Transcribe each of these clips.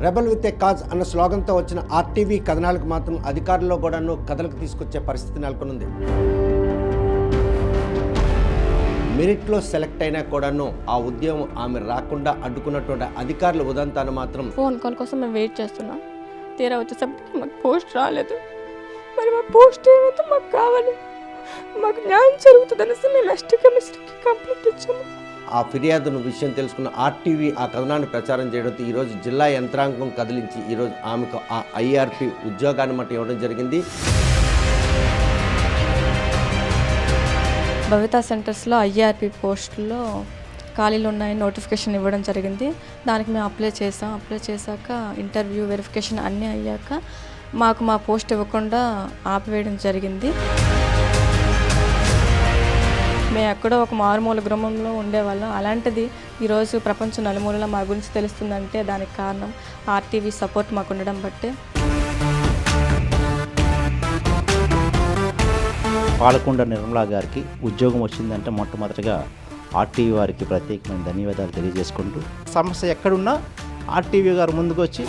Rebel with a cause అన్న స్లోగన్తో వచ్చిన RTV కథనాలకు మాత్రం అధికారుల్లో కూడాను కథలకు తీసుకొచ్చే పరిస్థితి నెలకొనుంది. మెరిట్లో సెలెక్ట్ అయినా కూడాను ఆ ఉద్యోగం ఆమె రాకుండా అడ్డుకున్నటువంటి అధికారుల ఉదంతాన్ని మాత్రం ఫోన్ కాల్ కోసం మేము వెయిట్ చేస్తున్నాం. తీరా వచ్చేసరికి మాకు పోస్ట్ రాలేదు. మరి మా పోస్ట్ ఏమైతే మాకు కావాలి, మాకు న్యాయం జరుగుతుంది అనేసి మేము ఎస్టీ కమిషనర్కి కంప్లైంట్ ఇచ్చాము. ఆ ఫిర్యాదును విషయం తెలుసుకున్న ఆర్టీవీ ఆ కథనాన్ని ప్రచారం చేయడంతో ఈరోజు జిల్లా యంత్రాంగం కదిలించి ఈరోజు ఆమెకు ఆ ఐఆర్పీ ఉద్యోగాన్ని మట్టి ఇవ్వడం జరిగింది. భవితా సెంటర్స్లో ఐఆర్పీ పోస్టుల్లో ఖాళీలు ఉన్నాయని నోటిఫికేషన్ ఇవ్వడం జరిగింది. దానికి మేము అప్లై చేశాక ఇంటర్వ్యూ వెరిఫికేషన్ అన్నీ అయ్యాక మాకు మా పోస్ట్ ఇవ్వకుండా ఆపివేయడం జరిగింది. మేము ఎక్కడో ఒక మారుమూల గ్రామంలో ఉండేవాళ్ళం. అలాంటిది ఈరోజు ప్రపంచం నలుమూలలో మా గురించి తెలుస్తుందంటే దానికి కారణం ఆర్టీవీ సపోర్ట్ మాకు ఉండడం బట్టే. పాలకొండ నిర్మలా గారికి ఉద్యోగం వచ్చిందంటే మొట్టమొదటిగా ఆర్టీవీ వారికి ప్రత్యేకమైన ధన్యవాదాలు తెలియజేసుకుంటూ, సమస్య ఎక్కడున్నా ఆర్టీవీ గారు ముందుకు వచ్చి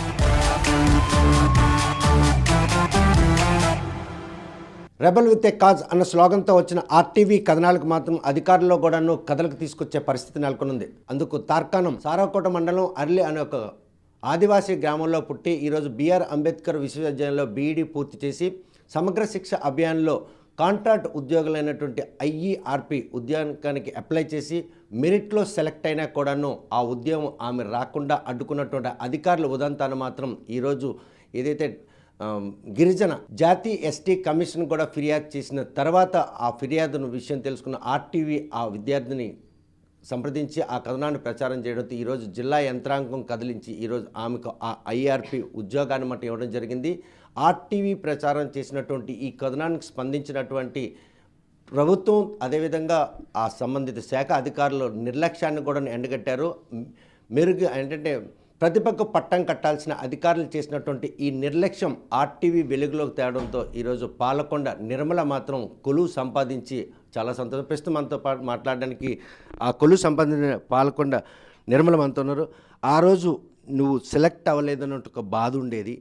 రెబల్ విత్ ఏ కాజ్ అన్న స్లోగన్తో వచ్చిన ఆర్టీవీ కథనాలకు మాత్రం అధికారుల్లో కూడాను కథలకు తీసుకొచ్చే పరిస్థితి నెలకొనుంది. అందుకు తార్కాణం సారాకోట మండలం అర్లి అనే ఒక ఆదివాసీ గ్రామంలో పుట్టి ఈరోజు బిఆర్ అంబేద్కర్ విశ్వవిద్యాలయంలో బీఈడీ పూర్తి చేసి సమగ్ర శిక్ష అభియాన్లో కాంట్రాక్ట్ ఉద్యోగులైనటువంటి ఐఈఆర్పీ ఉద్యోగానికి అప్లై చేసి మెరిట్లో సెలెక్ట్ అయినా కూడాను ఆ ఉద్యోగం ఆమె రాకుండా అడ్డుకున్నటువంటి అధికారుల ఉదంతాన్ని మాత్రం ఈరోజు ఏదైతే గిరిజన జాతి ఎస్టీ కమిషన్ కూడా ఫిర్యాదు చేసిన తర్వాత ఆ ఫిర్యాదును విషయం తెలుసుకున్న ఆర్టీవీ ఆ విద్యార్థిని సంప్రదించి ఆ కథనాన్ని ప్రచారం చేయడంతో ఈరోజు జిల్లా యంత్రాంగం కదిలించి ఈరోజు ఆమెకు ఆ ఐఆర్పీ ఉద్యోగాన్ని మట్టి ఇవ్వడం జరిగింది. ఆర్టీవీ ప్రచారం చేసినటువంటి ఈ కథనానికి స్పందించినటువంటి ప్రభుత్వం అదేవిధంగా ఆ సంబంధిత శాఖ అధికారులు నిర్లక్ష్యాన్ని కూడా ఎండగట్టారు. మెరుగు ఏంటంటే ప్రతిపక్క పట్టం కట్టాల్సిన అధికారులు చేసినటువంటి ఈ నిర్లక్ష్యం ఆర్టీవీ వెలుగులోకి తేవడంతో ఈరోజు పాలకొండ నిర్మల మాత్రం కొలువు సంపాదించి చాలా సంతోషం. ప్రస్తుతం మనతో పాటు మాట్లాడడానికి ఆ కొలువు సంపాదించిన పాలకొండ నిర్మల మనతో ఉన్నారు. ఆ రోజు నువ్వు సెలెక్ట్ అవ్వలేదన్నట్టు ఒక బాధ ఉండేది.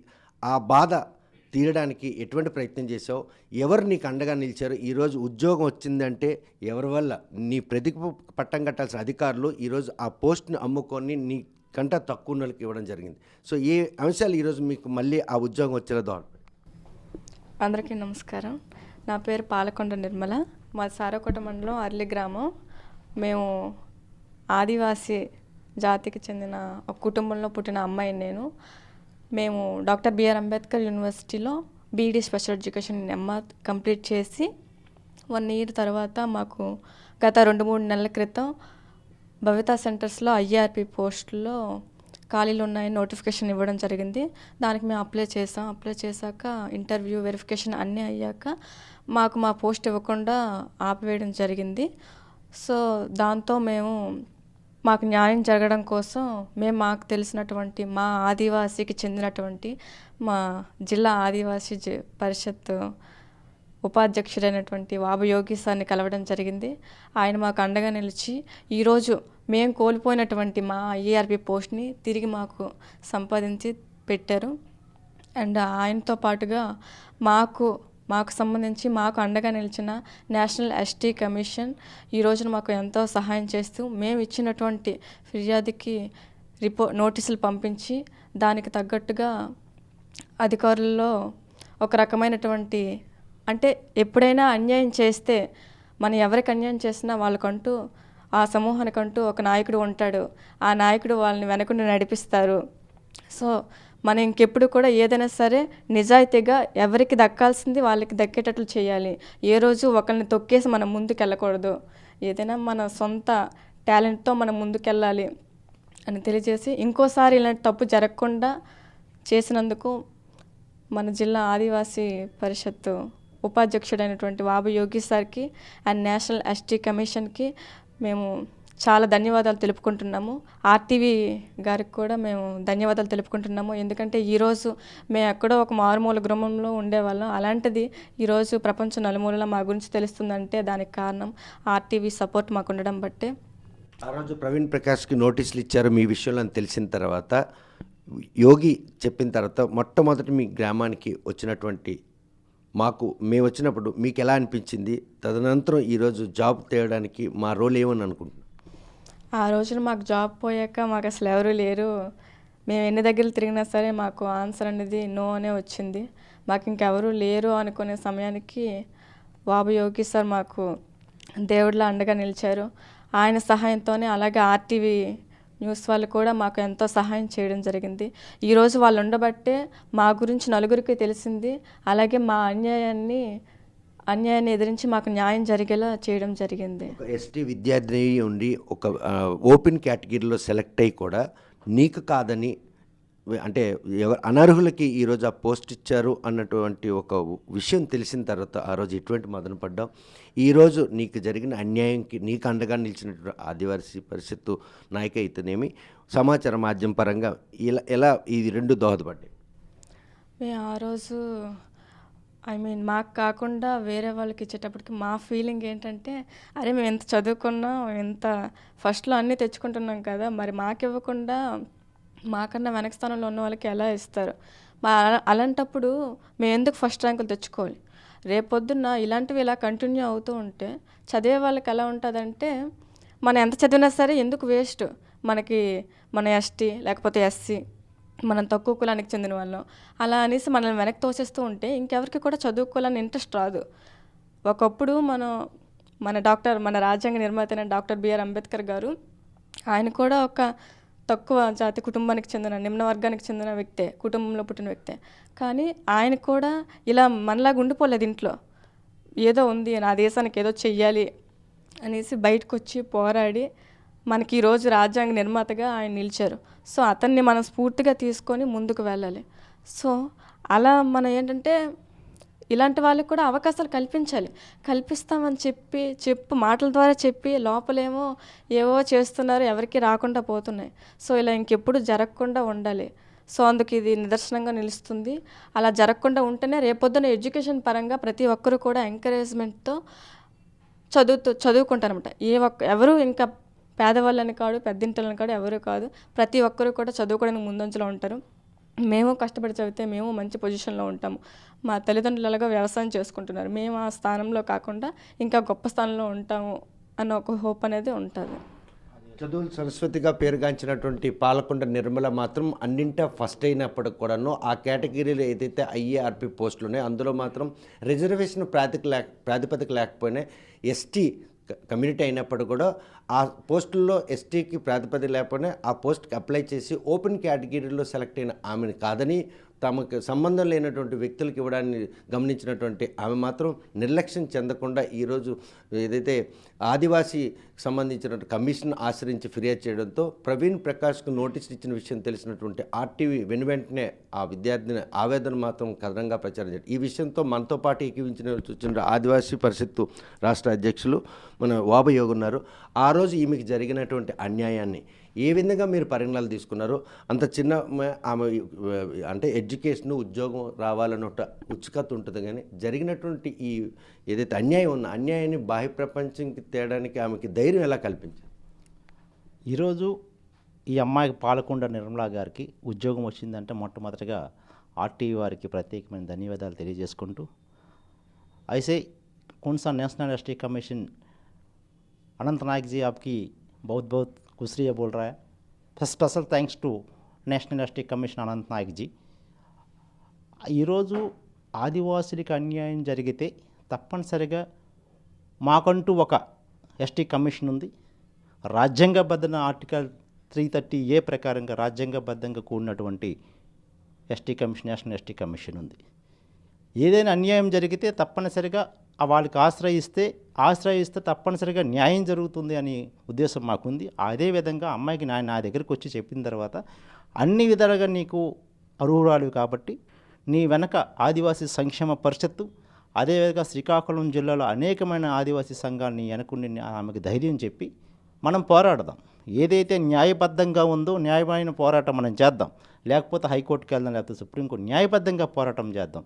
ఆ బాధ తీయడానికి ఎటువంటి ప్రయత్నం చేసావు? ఎవరు నీకు అండగా నిలిచారు? ఈరోజు ఉద్యోగం వచ్చిందంటే ఎవరి వల్ల? నీ ప్రతిప పట్టం కట్టాల్సిన అధికారులు ఈరోజు ఆ పోస్ట్ని అమ్ముకొని నీ కంటే తక్కువ వాళ్ళకి ఇవ్వడం జరిగింది. సో ఏ అంశాలు ఈరోజు మీకు మళ్ళీ ఆ ఉద్యోగం వచ్చేలా దోహదపడ్డాయి? అందరికీ నమస్కారం. నా పేరు పాలకొండ నిర్మల. మా సారాకోట మండలం అర్లి గ్రామం. మేము ఆదివాసీ జాతికి చెందిన ఒక కుటుంబంలో పుట్టిన అమ్మాయిని నేను. మేము డాక్టర్ బిఆర్ అంబేద్కర్ యూనివర్సిటీలో BEd special education MR complete చేసి 1 ఇయర్ తర్వాత మాకు గత 2-3 నెలల క్రితం భవితా సెంటర్స్లో ఐఆర్పీ పోస్టుల్లో ఖాళీలు ఉన్నాయని నోటిఫికేషన్ ఇవ్వడం జరిగింది. దానికి మేము అప్లై చేశాక ఇంటర్వ్యూ వెరిఫికేషన్ అన్నీ అయ్యాక మాకు మా పోస్ట్ ఇవ్వకుండా ఆపివేయడం జరిగింది. సో దాంతో మాకు న్యాయం జరగడం కోసం మాకు తెలిసినటువంటి మా ఆదివాసీకి చెందినటువంటి మా జిల్లా ఆదివాసీ పరిషత్ ఉపాధ్యక్షుడైనటువంటి వాబు యోగి సార్ని కలవడం జరిగింది. ఆయన మాకు అండగా నిలిచి ఈరోజు మేము కోల్పోయినటువంటి మా ఐఆర్పీ పోస్ట్ని తిరిగి మాకు సంపాదించి పెట్టారు. అండ్ ఆయనతో పాటుగా మాకు సంబంధించి మాకు అండగా నిలిచిన నేషనల్ ఎస్టీ కమిషన్ ఈ రోజున మాకు ఎంతో సహాయం చేస్తూ మేము ఇచ్చినటువంటి ఫిర్యాదుకి నోటీసులు పంపించి దానికి తగ్గట్టుగా అధికారుల్లో ఒక రకమైనటువంటి అంటే ఎప్పుడైనా అన్యాయం చేస్తే మనం ఎవరికి అన్యాయం చేసినా వాళ్ళకంటూ ఆ సమూహానికంటూ ఒక నాయకుడు ఉంటాడు. ఆ నాయకుడు వాళ్ళని వెనకుండి నడిపిస్తారు. సో మనం ఇంకెప్పుడు కూడా ఏదైనా సరే నిజాయితీగా ఎవరికి దక్కాల్సింది వాళ్ళకి దక్కేటట్లు చేయాలి. ఏ రోజు ఒకరిని తొక్కేసి మనం ముందుకు వెళ్ళకూడదు. ఏదైనా మన సొంత టాలెంట్తో మనం ముందుకెళ్ళాలి అని తెలియజేసి ఇంకోసారి ఇలాంటి తప్పు జరగకుండా చేసినందుకు మన జిల్లా ఆదివాసీ పరిషత్తు ఉపాధ్యక్షుడైనటువంటి వాబు యోగి సార్కి అండ్ నేషనల్ ఎస్టీ కమిషన్కి మేము చాలా ధన్యవాదాలు తెలుపుకుంటున్నాము. ఆర్టీవీ గారికి కూడా మేము ధన్యవాదాలు తెలుపుకుంటున్నాము. ఎందుకంటే ఈరోజు మేము ఎక్కడో ఒక మారుమూల గ్రామంలో ఉండేవాళ్ళం. అలాంటిది ఈరోజు ప్రపంచం నలుమూలలో మా గురించి తెలుస్తుందంటే దానికి కారణం ఆర్టీవీ సపోర్ట్ మాకు ఉండడం బట్టే. ఆ రోజు ప్రవీణ్ ప్రకాష్కి నోటీసులు ఇచ్చారు మీ విషయంలో అని తెలిసిన తర్వాత యోగి చెప్పిన తర్వాత మొట్టమొదటి మీ గ్రామానికి వచ్చినటువంటి మేము వచ్చినప్పుడు మీకు ఎలా అనిపించింది? తదనంతరం ఈరోజు జాబ్ తేయడానికి మా రోల్ ఏమని అనుకుంటున్నాం? ఆ రోజున మాకు జాబ్ పోయాక మాకు అసలు ఎవరు లేరు. మేము ఎన్ని దగ్గరలు తిరిగినా సరే మాకు ఆన్సర్ అనేది నో అనే వచ్చింది. మాకు ఇంకెవరు లేరు అనుకునే సమయానికి బాబు యోగి సార్ మాకు దేవుడిలా అండగా నిలిచారు. ఆయన సహాయంతోనే అలాగే ఆర్టీవీ న్యూస్ వాళ్ళు కూడా మాకు ఎంతో సహాయం చేయడం జరిగింది. ఈరోజు వాళ్ళు ఉండబట్టే మా గురించి నలుగురికి తెలిసింది. అలాగే మా అన్యాయాన్ని ఎదిరించి మాకు న్యాయం జరిగేలా చేయడం జరిగింది. ఒక ఎస్టీ విద్యార్థి ఉండి ఒక ఓపెన్ కేటగిరీలో సెలెక్ట్ అయ్యి కూడా నీకు కాదని అంటే అనర్హులకి ఈరోజు ఆ పోస్ట్ ఇచ్చారు అన్నటువంటి ఒక విషయం తెలిసిన తర్వాత ఆ రోజు ఎటువంటి మదన పడ్డాం. ఈరోజు నీకు జరిగిన అన్యాయంకి నీకు అండగా నిలిచినటువంటి ఆదివాసీ పరిషత్తు నాయక అయితేనేమి సమాచార మాధ్యమం పరంగా ఎలా ఇది రెండు దోహదపడ్డాయి? మేము ఆ రోజు మాకు కాకుండా వేరే వాళ్ళకి ఇచ్చేటప్పటికి మా ఫీలింగ్ ఏంటంటే, అరే మేము ఎంత చదువుకున్నాం, ఎంత ఫస్ట్లో అన్నీ తెచ్చుకుంటున్నాం కదా, మరి మాకు ఇవ్వకుండా మాకన్నా వెనక స్థానంలో ఉన్న వాళ్ళకి ఎలా ఇస్తారు? అలాంటప్పుడు మేము ఎందుకు ఫస్ట్ ర్యాంకులు తెచ్చుకోవాలి? రేపొద్దున్న ఇలాంటివి ఇలా కంటిన్యూ అవుతూ ఉంటే చదివే వాళ్ళకి ఎలా ఉంటుందంటే, మనం ఎంత చదివినా సరే ఎందుకు వేస్ట్, మన ఎస్టీ లేకపోతే ఎస్సీ మనం తక్కువ కులానికి చెందిన వాళ్ళం అలా అనేసి మనల్ని వెనక్కి తోసేస్తూ ఉంటే ఇంకెవరికి కూడా చదువుకోవాలని ఇంట్రెస్ట్ రాదు. ఒకప్పుడు మన రాజ్యాంగ నిర్మాత అయిన డాక్టర్ బిఆర్ అంబేద్కర్ గారు, ఆయన కూడా ఒక తక్కువ జాతి కుటుంబానికి చెందిన నిమ్న వర్గానికి చెందిన వ్యక్తే, కుటుంబంలో పుట్టిన వ్యక్తే. కానీ ఆయన కూడా ఇలా మనలాగా ఉండిపోలేదు ఇంట్లో. ఏదో ఉంది, నా దేశానికి ఏదో చెయ్యాలి అనేసి బయటకు వచ్చి పోరాడి మనకి ఈరోజు రాజ్యాంగ నిర్మాతగా ఆయన నిలిచారు. సో అతన్ని మనం స్ఫూర్తిగా తీసుకొని ముందుకు వెళ్ళాలి. సో అలా మనం ఏంటంటే ఇలాంటి వాళ్ళకి కూడా అవకాశాలు కల్పిస్తామని మాటల ద్వారా చెప్పి లోపలేమో ఏవో చేస్తున్నారు, ఎవరికి రాకుండా పోతున్నాయి. సో ఇలా ఇంకెప్పుడు జరగకుండా ఉండాలి. సో అందుకు ఇది నిదర్శనంగా నిలుస్తుంది. అలా జరగకుండా ఉంటేనే రేపొద్దున ఎడ్యుకేషన్ పరంగా ప్రతి ఒక్కరు కూడా ఎంకరేజ్మెంట్తో చదువుకుంటారనమాట. ఎవరు ఇంకా పేదవాళ్ళని కాదు, పెద్దింటలని కాదు, ఎవరు కాదు, ప్రతి ఒక్కరు కూడా చదువుకోవడానికి ముందంజలో ఉంటారు. మేము కష్టపడి చదివితే మేము మంచి పొజిషన్లో ఉంటాము. మా తల్లిదండ్రులు అలాగా వ్యవసాయం చేసుకుంటున్నారు, మేము ఆ స్థానంలో కాకుండా ఇంకా గొప్ప స్థానంలో ఉంటాము అన్న ఒక హోప్ అనేది ఉంటుంది. చదువులు సరస్వతిగా పేరుగాంచినటువంటి పాలకొండ నిర్మల మాత్రం అన్నింటా ఫస్ట్ అయినప్పటికి కూడాను ఆ కేటగిరీలో ఏదైతే ఐఏఆర్పి పోస్టులు ఉన్నాయో అందులో మాత్రం రిజర్వేషన్ ప్రాతిపదిక లేకపోయినా ఎస్టీ కమ్యూనిటీ అయినప్పుడు కూడా ఆ పోస్టుల్లో ఎస్టీకి ప్రాతిపదిక లేకపోయినా ఆ పోస్ట్కి అప్లై చేసి ఓపెన్ కేటగిరీలో సెలెక్ట్ అయిన ఆమెను కాదని తమకు సంబంధం లేనటువంటి వ్యక్తులకు ఇవ్వడాన్ని గమనించినటువంటి ఆమె మాత్రం నిర్లక్ష్యం చెందకుండా ఈరోజు ఏదైతే ఆదివాసీ సంబంధించిన కమిషన్ ఆశ్రయించి ఫిర్యాదు చేయడంతో ప్రవీణ్ ప్రకాష్కు నోటీసులు ఇచ్చిన విషయం తెలిసినటువంటి ఆర్టీవీ వెంటనే ఆ విద్యార్థిని ఆవేదన మాత్రం కథనంగా ప్రచారం చేశారు. ఈ విషయంతో మనతో పాటు ఏకీవించిన ఆదివాసీ పరిషత్తు రాష్ట్ర అధ్యక్షులు మన వాబయోగి ఉన్నారు. ఆ రోజు ఈమెకి జరిగినటువంటి అన్యాయాన్ని ఏ విధంగా మీరు పరిగణనలు తీసుకున్నారు? అంత చిన్న ఆమె అంటే ఎడ్యుకేషన్ ఉద్యోగం రావాలన్న ఉత్సుకత ఉంటుంది, కానీ జరిగినటువంటి ఈ ఏదైతే అన్యాయం ఉందో అన్యాయాన్ని బాహ్య ప్రపంచంకి తేయడానికి ఆమెకి ధైర్యం ఎలా కల్పించారు? ఈరోజు ఈ అమ్మాయికి పాలకొండ నిర్మలా గారికి ఉద్యోగం వచ్చిందంటే మొట్టమొదటిగా ఆర్టీవీ వారికి ప్రత్యేకమైన ధన్యవాదాలు తెలియజేసుకుంటూ, అయితే कौन सा national ST commission Anant Nayak ji आपकी बहुत बहुत खुशरिया बोल रहा है. Special thanks to national ST commission Anant Nayak ji. ఈరోజు ఆదివాసులకి అన్యాయం జరిగితే తప్పనిసరిగా మాకంటూ ఒక ఎస్టీ కమిషన్ ఉంది. రాజ్యాంగబద్ధన ఆర్టికల్ 330A ప్రకారంగా రాజ్యాంగబద్ధంగా కూడినటువంటి ST commission, national ST commission ఉంది. ఏదైనా అన్యాయం జరిగితే తప్పనిసరిగా వాళ్ళకి ఆశ్రయిస్తే తప్పనిసరిగా న్యాయం జరుగుతుంది అనే ఉద్దేశం మాకుంది. అదేవిధంగా అమ్మాయికి నా దగ్గరికి వచ్చి చెప్పిన తర్వాత అన్ని విధాలుగా నీకు అర్హురాలు కాబట్టి నీ వెనక ఆదివాసీ సంక్షేమ పరిషత్తు, అదేవిధంగా శ్రీకాకుళం జిల్లాలో అనేకమైన ఆదివాసీ సంఘాలని వెనకుండి ఆమెకు ధైర్యం చెప్పి మనం పోరాడదాం. ఏదైతే న్యాయబద్ధంగా ఉందో న్యాయమైన పోరాటం మనం చేద్దాం, లేకపోతే హైకోర్టుకి వెళ్దాం, లేకపోతే సుప్రీంకోర్టు, న్యాయబద్ధంగా పోరాటం చేద్దాం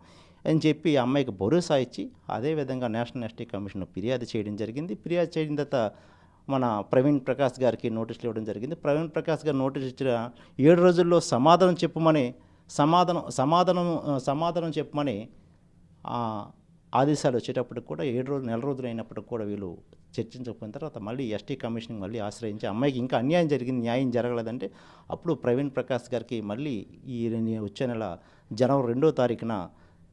అని చెప్పి ఆ అమ్మాయికి భరోసా ఇచ్చి అదేవిధంగా నేషనల్ ఎస్టీ కమిషన్ ఫిర్యాదు చేయడం జరిగింది. ఫిర్యాదు చేయడం తర్వాత మన ప్రవీణ్ ప్రకాష్ గారికి నోటీసులు ఇవ్వడం జరిగింది. ప్రవీణ్ ప్రకాష్ గారు నోటీస్ ఇచ్చిన 7 రోజుల్లో సమాధానం చెప్పమని సమాధానం చెప్పమని ఆదేశాలు వచ్చేటప్పటికి కూడా 7 రోజులు నెల రోజులు అయినప్పటికి కూడా వీళ్ళు చర్చించకపోయిన తర్వాత మళ్ళీ ఎస్టీ కమిషన్కి మళ్ళీ ఆశ్రయించి అమ్మాయికి ఇంకా అన్యాయం జరిగింది, న్యాయం జరగలేదంటే అప్పుడు ప్రవీణ్ ప్రకాష్ గారికి మళ్ళీ వచ్చే నెల జనవరి 2వ తారీఖున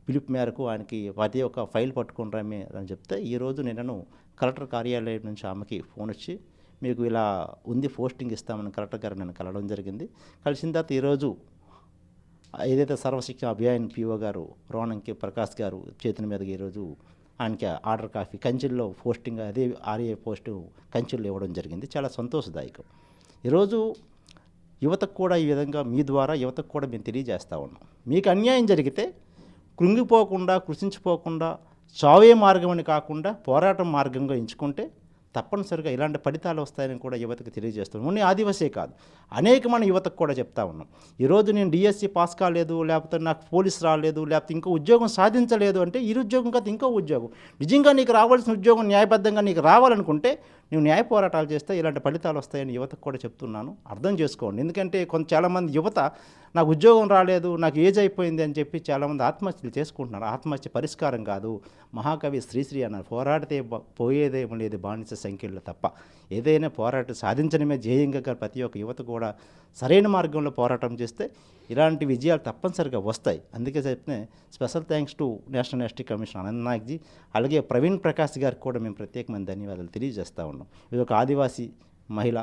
పిలుపు మేరకు ఆయనకి ప్రతి ఒక్క ఫైల్ పట్టుకుని రమ్మే అని చెప్తే ఈరోజు నేను కలెక్టర్ కార్యాలయం నుంచి ఆమెకి ఫోన్ వచ్చి మీకు ఇలా ఉంది పోస్టింగ్ ఇస్తామని కలెక్టర్ గారు నన్ను కలవడం జరిగింది. కలిసిన తర్వాత ఈరోజు ఏదైతే సర్వశిక్ష అభియాన్ పిఓ గారు రోణంకి ప్రకాష్ గారు చేతుల మీదకి ఈరోజు ఆయనకి ఆర్డర్ కాపీ కంచెల్లో పోస్టింగ్ అదే ఆర్ఏ పోస్టు కంచెల్లో ఇవ్వడం జరిగింది. చాలా సంతోషదాయకం. ఈరోజు యువతకు కూడా ఈ విధంగా మీ ద్వారా యువతకు కూడా మేము తెలియజేస్తూ ఉన్నాం. మీకు అన్యాయం జరిగితే కృంగిపోకుండా కృషించిపోకుండా చావే మార్గం అని కాకుండా పోరాటం మార్గంగా ఎంచుకుంటే తప్పనిసరిగా ఇలాంటి ఫలితాలు వస్తాయని కూడా యువతకు తెలియజేస్తున్నాం. ఓన్లీ ఆదివాసీ కాదు, అనేకమైన యువతకు కూడా చెప్తా ఉన్నాం. ఈరోజు నేను డిఎస్సి పాస్ కాలేదు, లేకపోతే నాకు పోలీస్ రాలేదు, లేకపోతే ఇంకో ఉద్యోగం సాధించలేదు అంటే ఈ ఉద్యోగం కాదు ఇంకో ఉద్యోగం, నిజంగా నీకు రావాల్సిన ఉద్యోగం న్యాయబద్ధంగా నీకు రావాలనుకుంటే నువ్వు న్యాయ పోరాటాలు చేస్తే ఇలాంటి ఫలితాలు వస్తాయని యువతకు కూడా చెప్తున్నాను. అర్థం చేసుకోండి. ఎందుకంటే చాలామంది యువత నాకు ఉద్యోగం రాలేదు, నాకు ఏజ్ అయిపోయింది అని చెప్పి చాలామంది ఆత్మహత్యలు చేసుకుంటున్నారు. ఆత్మహత్య పరిష్కారం కాదు. మహాకవి శ్రీశ్రీ అన్నారు, పోరాడితే పోయేదేమో లేదు బానిస సంఖ్యలు తప్ప. ఏదైనా పోరాటం సాధించడమే ధ్యేయంగా ప్రతి ఒక్క యువత కూడా సరైన మార్గంలో పోరాటం చేస్తే ఇలాంటి విజయాలు తప్పనిసరిగా వస్తాయి. అందుకే చెప్పిన special thanks to national ST commission Anant Nagji, అలాగే ప్రవీణ్ ప్రకాష్ గారికి కూడా మేము ప్రత్యేకమైన ధన్యవాదాలు తెలియజేస్తూ ఉన్నాం. ఇది ఒక ఆదివాసీ మహిళ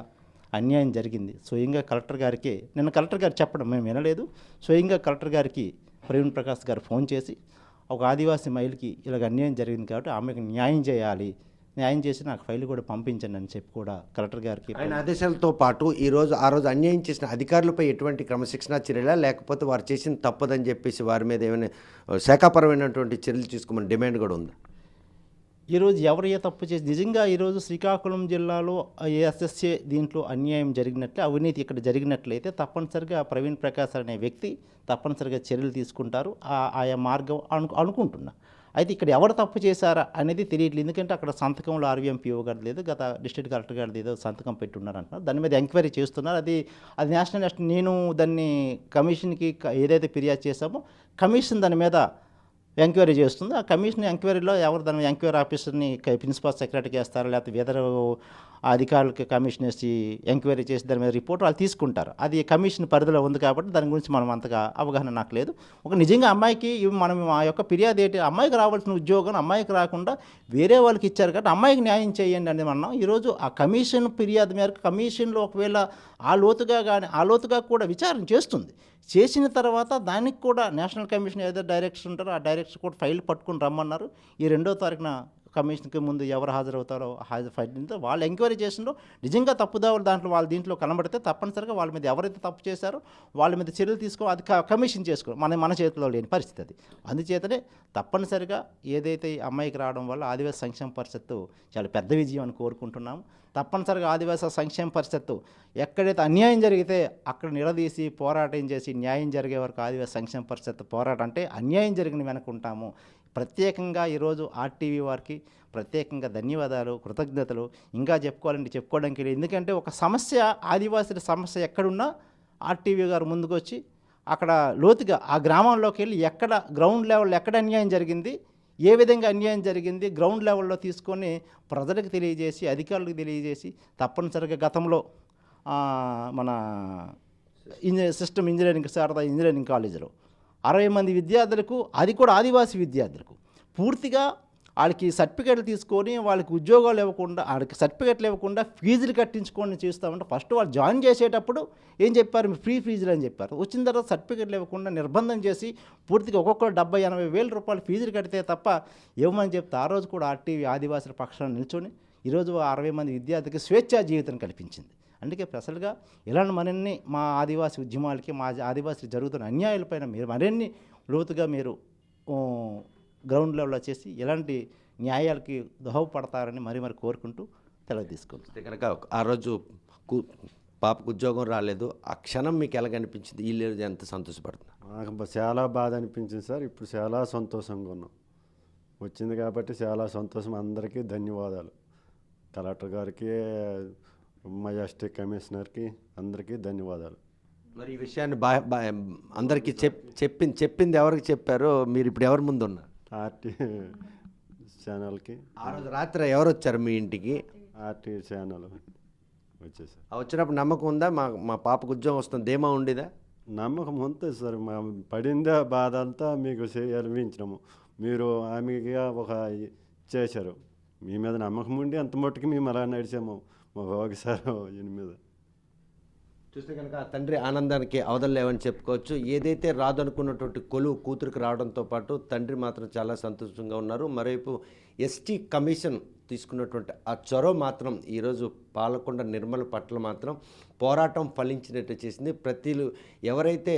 అన్యాయం జరిగింది. స్వయంగా కలెక్టర్ గారికి నిన్న కలెక్టర్ గారు చెప్పడం మేము వినలేదు. స్వయంగా కలెక్టర్ గారికి ప్రవీణ్ ప్రకాష్ గారు ఫోన్ చేసి ఒక ఆదివాసీ మహిళకి ఇలాగ అన్యాయం జరిగింది కాబట్టి ఆమెకు న్యాయం చేయాలి, న్యాయం చేసి నాకు ఫైల్ కూడా పంపించండి అని చెప్పి కూడా కలెక్టర్ గారికి ఆయన ఆదేశాలతో పాటు ఆ రోజు అన్యాయం చేసిన అధికారులపై ఎటువంటి క్రమశిక్షణా చర్యలా లేకపోతే వారు చేసిన తప్పదని చెప్పేసి వారి మీద ఏమైనా శాఖాపరమైనటువంటి చర్యలు తీసుకోమని డిమాండ్ కూడా ఉందా? ఈరోజు ఎవరు ఏ తప్పు చేసి నిజంగా ఈరోజు శ్రీకాకుళం జిల్లాలో ఎస్ఎస్ఏ దీంట్లో అన్యాయం జరిగినట్లే, అవినీతి ఇక్కడ జరిగినట్లయితే తప్పనిసరిగా ప్రవీణ్ ప్రకాష్ అనే వ్యక్తి తప్పనిసరిగా చర్యలు తీసుకుంటారు. ఆయా మార్గం అనుకుంటున్నా. అయితే ఇక్కడ ఎవరు తప్పు చేశారా అనేది తెలియట్లేదు. ఎందుకంటే అక్కడ సంతకంలో ఆర్వీఎంపీఓ గారు లేదు, గత డిస్ట్రిక్ట్ కలెక్టర్ గారు ఏదో సంతకం పెట్టున్నారు అంటున్నారు. దాని మీద ఎంక్వైరీ చేస్తున్నారు. అది నేషనల్ నేను దాన్ని కమిషన్కి ఏదైతే ఫిర్యాదు చేశామో కమిషన్ దాని మీద ఎంక్వైరీ చేస్తుంది. ఆ కమిషన్ ఎంక్వైరీలో ఎవరు దాని ఎంక్వైరీ ఆఫీసర్ని ప్రిన్సిపల్ సెక్రటరీకి వేస్తారా, లేకపోతే వేరే అధికారులకి కమిషన్ వేసి ఎంక్వైరీ చేసి దాని మీద రిపోర్ట్ వాళ్ళు తీసుకుంటారు. అది కమిషన్ పరిధిలో ఉంది కాబట్టి దాని గురించి మనం అంతగా అవగాహన నాకు లేదు. ఒక నిజంగా అమ్మాయికి మనం ఆ యొక్క ఫిర్యాదు ఏంటి, అమ్మాయికి రావాల్సిన ఉద్యోగం అమ్మాయికి రాకుండా వేరే వాళ్ళకి ఇచ్చారు కాబట్టి అమ్మాయికి న్యాయం చేయండి అని మనం ఈరోజు ఆ కమిషన్ ఫిర్యాదు మేరకు కమిషన్లో ఒకవేళ ఆ లోతుగా కూడా విచారణ చేసిన తర్వాత దానికి కూడా నేషనల్ కమిషన్ ఏదో డైరెక్టర్ ఉంటారో ఆ డైరెక్టర్ కూడా ఫైల్ పట్టుకుని రమ్మన్నారు. ఈ 2వ తారీఖున కమిషన్కి ముందు ఎవరు హాజరవుతారో వాళ్ళు ఎంక్వైరీ చేసిందో నిజంగా తప్పుదావులు దీంట్లో కనబడితే తప్పనిసరిగా వాళ్ళ మీద ఎవరైతే తప్పు చేశారో వాళ్ళ మీద చర్యలు తీసుకో, అది కమిషన్ చేసుకో, మన చేతిలో లేని పరిస్థితి అది. అందుచేతనే తప్పనిసరిగా ఏదైతే అమ్మాయికి రావడం వల్ల ఆదివాసీ సంక్షేమ పరిషత్తు చాలా పెద్ద విజయం అని కోరుకుంటున్నాము. తప్పనిసరిగా ఆదివాసీ సంక్షేమ పరిషత్తు ఎక్కడైతే అన్యాయం జరిగితే అక్కడ నిలదీసి పోరాటం చేసి న్యాయం జరిగే వరకు ఆదివాసీ సంక్షేమ పరిషత్తు పోరాటం అంటే అన్యాయం జరిగిన వెనుకుంటాము. ప్రత్యేకంగా ఈరోజు ఆర్టీవీ వారికి ప్రత్యేకంగా ధన్యవాదాలు, కృతజ్ఞతలు. ఇంకా చెప్పుకోవడానికి లేదు. ఎందుకంటే ఒక సమస్య ఆదివాసుల సమస్య ఎక్కడున్నా ఆర్టీవీ గారు ముందుకు వచ్చి అక్కడ లోతుగా ఆ గ్రామంలోకి వెళ్ళి ఎక్కడ గ్రౌండ్ లెవెల్లో ఎక్కడ అన్యాయం జరిగింది, ఏ విధంగా అన్యాయం జరిగింది గ్రౌండ్ లెవెల్లో తీసుకొని ప్రజలకు తెలియజేసి అధికారులకు తెలియజేసి తప్పనిసరిగా గతంలో మన సిస్టమ్ ఇంజనీరింగ్ శారదా ఇంజనీరింగ్ కాలేజీలో 60 మంది విద్యార్థులకు, అది కూడా ఆదివాసీ విద్యార్థులకు పూర్తిగా వాళ్ళకి సర్టిఫికేట్లు తీసుకొని వాళ్ళకి ఉద్యోగాలు ఇవ్వకుండా వాళ్ళకి సర్టిఫికేట్లు ఇవ్వకుండా ఫీజులు కట్టించుకొని చేస్తామంటే ఫస్ట్ వాళ్ళు జాయిన్ చేసేటప్పుడు ఏం చెప్పారు, ఫ్రీ ఫీజులు అని చెప్పారు. వచ్చిన తర్వాత సర్టిఫికేట్లు ఇవ్వకుండా నిర్బంధం చేసి పూర్తిగా ఒక్కొక్కరు 70-80 వేల రూపాయలు ఫీజులు కడితే తప్ప ఇవ్వమని చెప్తే ఆ రోజు కూడా ఆర్టీవీ ఆదివాసుల పక్షాన నిల్చొని ఈరోజు 60 మంది విద్యార్థికి స్వేచ్ఛా జీవితం కల్పించింది. అందుకే స్పెషల్గా ఇలాంటి మరిన్ని మా ఆదివాసీ ఉద్యమాలకి మా ఆదివాసీ జరుగుతున్న అన్యాయాలపైన మీరు మరిన్ని లోతుగా మీరు గ్రౌండ్ లెవెల్లో చేసి ఇలాంటి న్యాయాలకి దోహదపడతారని మరి కోరుకుంటూ తీసుకుంటాం. కనుక ఆ రోజు పాపకు ఉద్యోగం రాలేదు, ఆ క్షణం మీకు ఎలాగ అనిపించింది? ఈ లేదు ఎంత సంతోషపడుతుంది? నాకు చాలా బాధ అనిపించింది సార్. ఇప్పుడు చాలా సంతోషంగా ఉన్నాం. వచ్చింది కాబట్టి చాలా సంతోషం. అందరికీ ధన్యవాదాలు. కలెక్టర్ గారికి, మా ఎస్టీ కమిషనర్కి అందరికీ ధన్యవాదాలు. మరి ఈ విషయాన్ని అందరికీ చెప్పింది ఎవరికి చెప్పారో మీరు ఇప్పుడు ఎవరి ముందు ఉన్నారు? ఆర్టీ ఛానల్కి, ఆ రోజు రాత్రి ఎవరు వచ్చారు మీ ఇంటికి? ఆర్టీ ఛానల్ వచ్చేసారు. వచ్చినప్పుడు నమ్మకం ఉందా మా పాపకు ఉద్యోగం వస్తుంది ధీమా ఉండేదా? నమ్మకం ఉంటుంది సార్. మా పడిందే బాధ అంతా మీకు అనిపించినాము. మీరు ఆమెగా ఒక చేశారు. మీ మీద నమ్మకం ఉండి అంత మట్టుకు మేము అలా నడిచాము మా బాబు సార్ ఈయన మీద. చూస్తే కనుక ఆ తండ్రి ఆనందానికి అవధులు లేవని చెప్పుకోవచ్చు. ఏదైతే రాదనుకున్నటువంటి కొలువు కూతురికి రావడంతో పాటు తండ్రి మాత్రం చాలా సంతోషంగా ఉన్నారు. మరోవైపు ఎస్టీ కమిషన్ తీసుకున్నటువంటి ఆ చొరవ మాత్రం ఈరోజు పాలకొండ నిర్మల పట్ల మాత్రం పోరాటం ఫలించినట్టు చేసింది. ఎవరైతే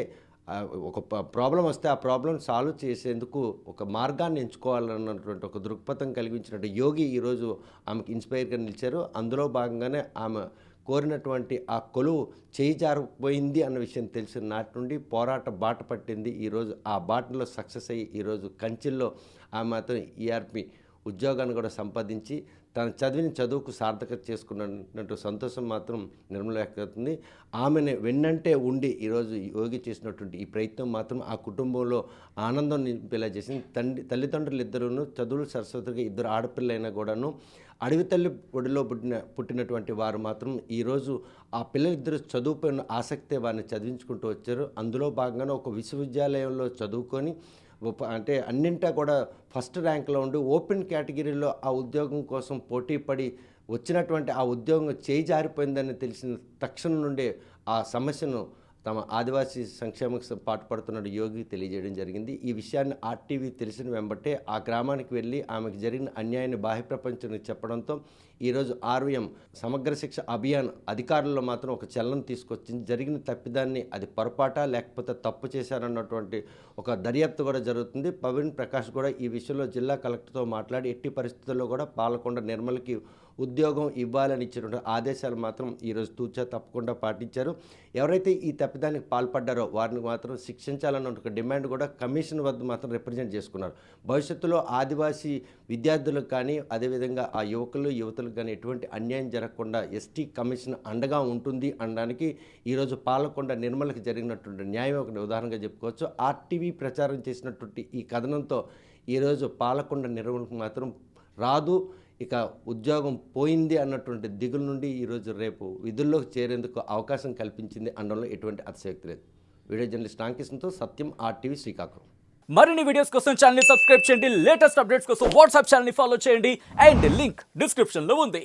ఒక ప్రాబ్లం వస్తే ఆ ప్రాబ్లం సాల్వ్ చేసేందుకు ఒక మార్గాన్ని ఎంచుకోవాలన్నటువంటి ఒక దృక్పథం కలిగించినట్టు యోగి ఈరోజు ఆమెకు ఇన్స్పైర్గా నిలిచారు. అందులో భాగంగానే ఆమె కోరినటువంటి ఆ కొలువు చేయి జారిపోయింది అన్న విషయం తెలిసిన నాటి నుండి పోరాట బాట పట్టింది. ఈరోజు ఆ బాటలో సక్సెస్ అయ్యి ఈరోజు కంచిల్లో ఆమె మాత్రం ఈఆర్పి ఉద్యోగాన్ని కూడా సంపాదించి తన చదువుకు సార్థకత చేసుకున్నట్టు సంతోషం మాత్రం నిర్మల వ్యక్తమవుతుంది. ఆమెను వెన్నంటే ఉండి ఈరోజు యోగి చేసినటువంటి ఈ ప్రయత్నం మాత్రం ఆ కుటుంబంలో ఆనందం నింపేలా చేసింది. తల్లిదండ్రులు ఇద్దరును చదువులు సరస్వతిగా ఇద్దరు ఆడపిల్లైనా కూడాను అడవి తల్లి ఒడిలో పుట్టినటువంటి వారు మాత్రం ఈరోజు ఆ పిల్లలిద్దరూ చదువుపైన ఆసక్తే వారిని చదివించుకుంటూ వచ్చారు. అందులో భాగంగానే ఒక విశ్వవిద్యాలయంలో చదువుకొని అంటే అన్నింటా కూడా ఫస్ట్ ర్యాంక్లో ఉండి ఓపెన్ కేటగిరీలో ఆ ఉద్యోగం కోసం పోటీ పడి వచ్చినటువంటి ఆ ఉద్యోగం చేయి జారిపోయిందని తెలిసిన తక్షణం నుండి ఆ సమస్యను తమ ఆదివాసీ సంక్షేమకు పాటుపడుతున్న యోగి తెలియజేయడం జరిగింది. ఈ విషయాన్ని ఆర్టీవీ తెలిసిన వెంబటే ఆ గ్రామానికి వెళ్ళి ఆమెకు జరిగిన అన్యాయాన్ని బాహ్య ప్రపంచానికి చెప్పడంతో ఈరోజు ఆర్వీఎం సమగ్ర శిక్ష అభియాన్ అధికారుల్లో మాత్రం ఒక చలనం తీసుకొచ్చింది. జరిగిన తప్పిదాన్ని అది పొరపాటా లేకపోతే తప్పు చేశారన్నటువంటి ఒక దర్యాప్తు కూడా జరుగుతుంది. ప్రవీణ్ ప్రకాష్ కూడా ఈ విషయంలో జిల్లా కలెక్టర్తో మాట్లాడి ఎట్టి పరిస్థితుల్లో కూడా పాలకొండ నిర్మలకి ఉద్యోగం ఇవ్వాలని ఇచ్చినటువంటి ఆదేశాలు మాత్రం ఈరోజు తూచా తప్పకుండా పాటించారు. ఎవరైతే ఈ తప్పిదానికి పాల్పడ్డారో వారిని మాత్రం శిక్షించాలన్న ఒక డిమాండ్ కూడా కమిషన్ వద్ద మాత్రం రిప్రజెంట్ చేసుకున్నారు. భవిష్యత్తులో ఆదివాసీ విద్యార్థులకు కానీ అదేవిధంగా ఆ యువతులకు కానీ ఎటువంటి అన్యాయం జరగకుండా ఎస్టీ కమిషన్ అండగా ఉంటుంది అనడానికి ఈరోజు పాలకొండ నిర్మలకి జరిగినటువంటి న్యాయం ఒక ఉదాహరణగా చెప్పుకోవచ్చు. ఆర్టీవీ ప్రచారం చేసినటువంటి ఈ కథనంతో ఈరోజు పాలకొండ నిర్మలకు మాత్రం రాదు, ఇక ఉద్యోగం పోయింది అన్నటువంటి దిగుల నుండి ఈరోజు రేపు విధుల్లోకి చేరేందుకు అవకాశం కల్పించింది అనడంలో ఎటువంటి అతిశయోక్తి లేదు. వీడియో జర్నలిస్ట్ రాంకిషన్తో సత్యం, ఆర్టీవీ, శ్రీకాకుళం. మరిన్ని వీడియోస్ కోసం ఛానల్ ని సబ్స్క్రైబ్ చేయండి. లేటెస్ట్ అప్డేట్స్ కోసం వాట్సాప్ ఛానల్ ని ఫాలో చేయండి. అండ్ లింక్ డిస్క్రిప్షన్ లో ఉంది.